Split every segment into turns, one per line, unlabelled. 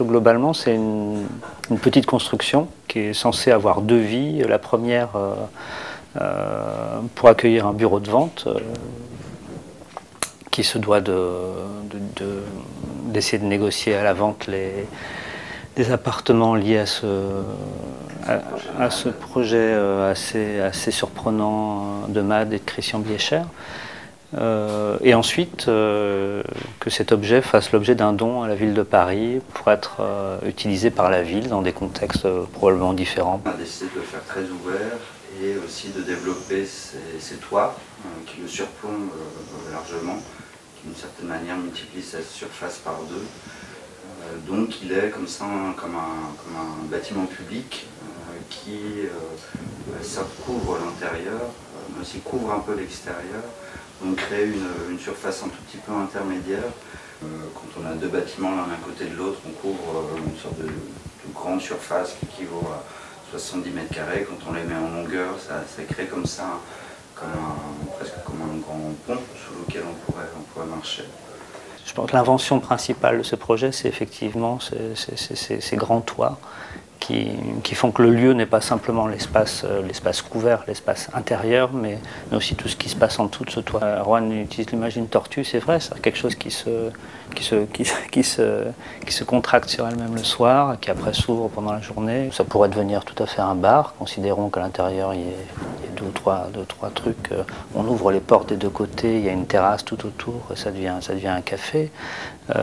Globalement, c'est une petite construction qui est censée avoir deux vies. La première pour accueillir un bureau de vente qui se doit d'essayer de négocier à la vente des appartements liés à ce projet assez surprenant de MAD et de Christian Biécher. Et ensuite que cet objet fasse l'objet d'un don à la ville de Paris pour être utilisé par la ville dans des contextes probablement différents.
On a décidé de le faire très ouvert et aussi de développer ces toits qui le surplombent largement, qui d'une certaine manière multiplient sa surface par deux. Donc il est comme ça, comme un bâtiment public qui ça couvre l'intérieur, mais aussi couvre un peu l'extérieur. On crée une surface un tout petit peu intermédiaire. Quand on a deux bâtiments l'un à côté de l'autre, on couvre une sorte de grande surface qui équivaut à 70 mètres carrés. Quand on les met en longueur, ça crée comme ça, presque comme un grand pont sous lequel on pourrait marcher.
Je pense que l'invention principale de ce projet, c'est effectivement ces grands toits qui font que le lieu n'est pas simplement l'espace couvert, l'espace intérieur, mais aussi tout ce qui se passe en dessous de ce toit. Rohan utilise l'image d'une tortue, c'est vrai, c'est quelque chose qui se contracte sur elle-même le soir, qui après s'ouvre pendant la journée. Ça pourrait devenir tout à fait un bar, considérons qu'à l'intérieur il y a deux ou trois trucs. On ouvre les portes des deux côtés, il y a une terrasse tout autour, ça devient un café. On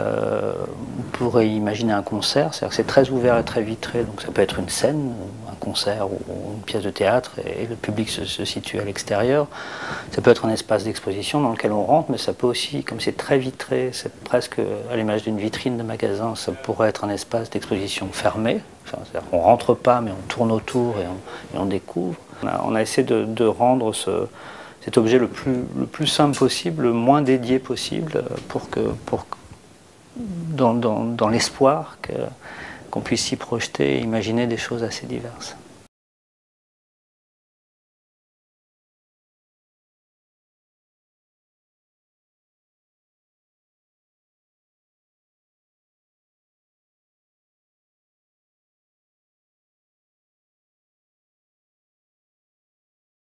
pourrait imaginer un concert, c'est-à-dire que c'est très ouvert et très vitré, donc ça peut être une scène, un concert ou une pièce de théâtre, et le public se situe à l'extérieur. Ça peut être un espace d'exposition dans lequel on rentre, mais ça peut aussi, comme c'est très vitré, c'est presque à l'image d'une vitrine de magasin, ça pourrait être un espace d'exposition fermé. Enfin, c'est-à-dire qu'on ne rentre pas, mais on tourne autour et on découvre. On a essayé de rendre cet objet le plus simple possible, le moins dédié possible, dans l'espoir qu'on puisse s'y projeter et imaginer des choses assez diverses.